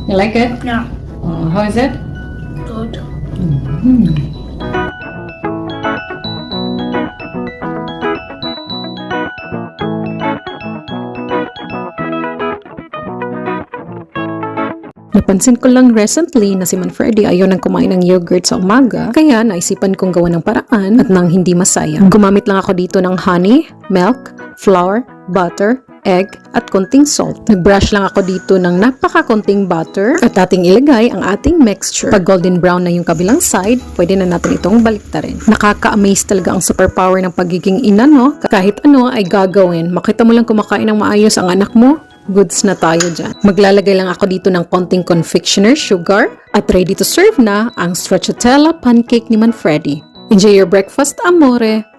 You like it? Yeah. How is it? Good. Napansin ko lang recently na si Manfredi ayaw nang kumain ng yogurt sa umaga, kaya naisipan kong gawa ng paraan at nang hindi masayang. Gumamit lang ako dito ng honey, milk, flour, butter, egg, at konting salt. Nag-brush lang ako dito ng napaka-konting butter at ating ilagay ang ating mixture. Pag golden brown na yung kabilang side, pwede na natin itong baliktarin. Nakaka-amaze talaga ang superpower ng pagiging ina, no? Kahit ano ay gagawin. Makita mo lang kumakain ng maayos ang anak mo, goods na tayo dyan. Maglalagay lang ako dito ng konting confectioner sugar at ready to serve na ang stracciatella pancake ni Manfredi. Enjoy your breakfast, amore!